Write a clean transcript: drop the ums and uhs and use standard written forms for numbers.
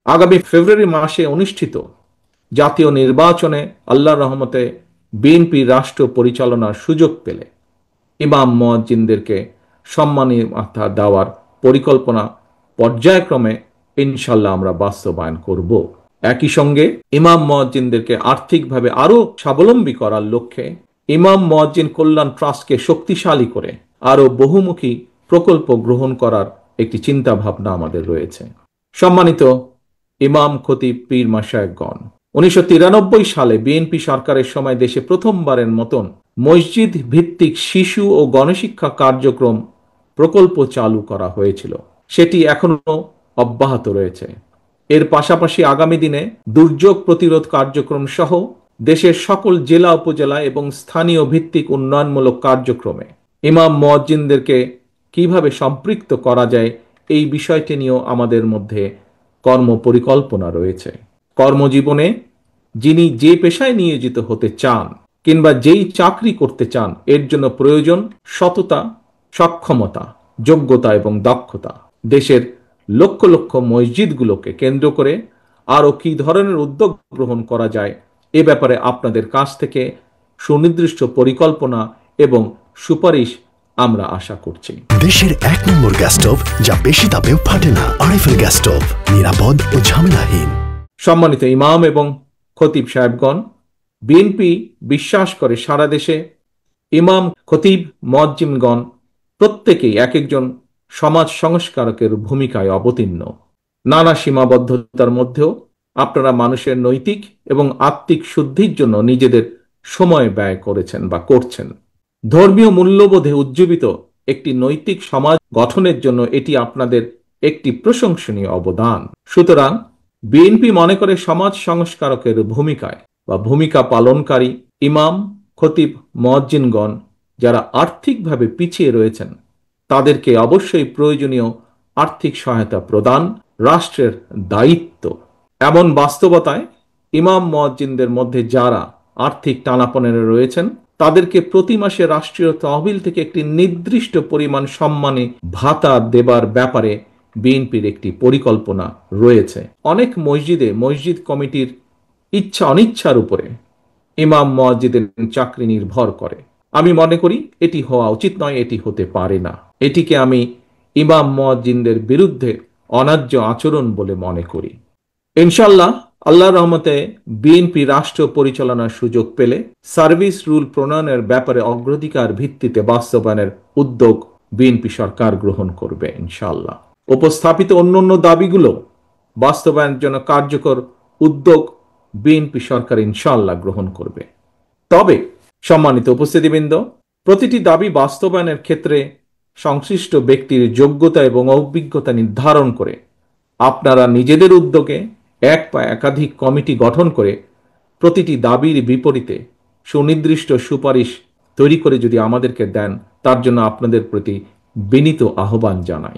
আগামী ফেব্রুয়ারি মাসে অনুষ্ঠিত জাতীয় নির্বাচনে আল্লাহর রহমতে বিএনপি রাষ্ট্র পরিচালনার সুযোগ পেলে ইমাম মুয়াজ্জিনদেরকে সম্মাননা দেওয়ার পরিকল্পনা পর্যায়ক্রমে ইনশাল্লাহ আমরা বাস্তবায়ন করব। একই সঙ্গে ইমাম মুয়াজ্জিনদেরকে আর্থিকভাবে আরো স্বাবলম্বী করার লক্ষ্যে ইমাম মুয়াজ্জিন কল্যাণ ট্রাস্টকে শক্তিশালী করে আরো বহুমুখী প্রকল্প গ্রহণ করার একটি চিন্তা ভাবনা আমাদের রয়েছে। সম্মানিত ইমাম খতিব পীর মাশায়েখগণ, 1993 সালে বিএনপি সরকারের সময় দেশে প্রথমবারের মতন মসজিদ ভিত্তিক শিশু ও গণশিক্ষা কার্যক্রম প্রকল্প চালু করা হয়েছিল। সেটি এখনো অব্যাহত রয়েছে। এর পাশাপাশি আগামী দিনে দুর্যোগ প্রতিরোধ কার্যক্রম সহ দেশের সকল জেলা উপজেলা এবং স্থানীয় ভিত্তিক উন্নয়নমূলক কার্যক্রমে ইমাম মুয়াজ্জিনদেরকে কিভাবে সম্পৃক্ত করা যায় এই বিষয়টি নিয়েও আমাদের মধ্যে কর্ম পরিকল্পনা রয়েছে। কর্মজীবনে যিনি যে পেশায় নিয়োজিত হতে চান কিংবা যেই চাকরি করতে চান, এর জন্য প্রয়োজন সততা, সক্ষমতা, যোগ্যতা এবং দক্ষতা। দেশের লক্ষ লক্ষ মসজিদগুলোকে কেন্দ্র করে আরও কি ধরনের উদ্যোগ গ্রহণ করা যায় এ ব্যাপারে আপনাদের কাছ থেকে সুনির্দিষ্ট পরিকল্পনা এবং সুপারিশ আমরা আশা করছি। দেশের 1 নম্বর গ্যাস স্টোভ যা বেশি তাপেও ফাটে না, আরএফএল গ্যাস স্টোভ, নিরাপদ ও ঝামেলাহীন। সম্মানিত ইমাম এবং খতিব সাহেবগণ, বিএনপি বিশ্বাস করে সারা দেশে ইমাম, খতিব, মুয়াজ্জিনগণ প্রত্যেকেই এক একজন সমাজ সংস্কারকের ভূমিকায় অবতীর্ণ। নানা সীমাবদ্ধতার মধ্যেও আপনারা মানুষের নৈতিক এবং আত্মিক শুদ্ধির জন্য নিজেদের সময় ব্যয় করেছেন বা করছেন। ধর্মীয় মূল্যবোধে উজ্জীবিত একটি নৈতিক সমাজ গঠনের জন্য এটি আপনাদের একটি প্রশংসনীয় অবদান। সুতরাং বিএনপি মনে করে সমাজ সংস্কারকের ভূমিকায় বা ভূমিকা পালনকারী ইমাম, খতিব, মুয়াজ্জিনগণ যারা আর্থিকভাবে পিছিয়ে রয়েছেন তাদেরকে অবশ্যই প্রয়োজনীয় আর্থিক সহায়তা প্রদান রাষ্ট্রের দায়িত্ব। এমন বাস্তবতায় ইমাম মুয়াজ্জিনদের মধ্যে যারা আর্থিক টানাপোড়েনে রয়েছেন তাদেরকে প্রতি মাসে রাষ্ট্রীয় তহবিল থেকে একটি নির্দিষ্ট পরিমাণ সম্মানী ভাতা দেবার ব্যাপারে বিএনপির একটি পরিকল্পনা রয়েছে। অনেক মসজিদে মসজিদ কমিটির ইচ্ছা অনিচ্ছার উপরে ইমাম মুয়াজ্জিনের চাকরি নির্ভর করে। আমি মনে করি এটি হওয়া উচিত নয়, এটি হতে পারে না। এটিকে আমি ইমাম মুয়াজ্জিনদের বিরুদ্ধে অন্যায্য আচরণ বলে মনে করি। ইনশাল্লাহ আল্লাহর রহমতে বিএনপি রাষ্ট্র পরিচালনার সুযোগ পেলে সার্ভিস রুল প্রণয়নের ব্যাপারে অগ্রাধিকার ভিত্তিতে বাস্তবায়নের উদ্যোগ বিএনপি সরকার গ্রহণ করবে ইনশাল্লাহ। উপস্থাপিত অন্যান্য দাবিগুলো বাস্তবায়নের জন্য কার্যকর উদ্যোগ বিএনপি সরকার ইনশাল্লাহ গ্রহণ করবে। তবে সম্মানিত উপস্থিতিবৃন্দ, প্রতিটি দাবি বাস্তবায়নের ক্ষেত্রে সংশ্লিষ্ট ব্যক্তির যোগ্যতা এবং অভিজ্ঞতা নির্ধারণ করে আপনারা নিজেদের উদ্যোগে এক বা একাধিক কমিটি গঠন করে প্রতিটি দাবির বিপরীতে সুনির্দিষ্ট সুপারিশ তৈরি করে যদি আমাদেরকে দেন, তার জন্য আপনাদের প্রতি বিনীত আহ্বান জানাই।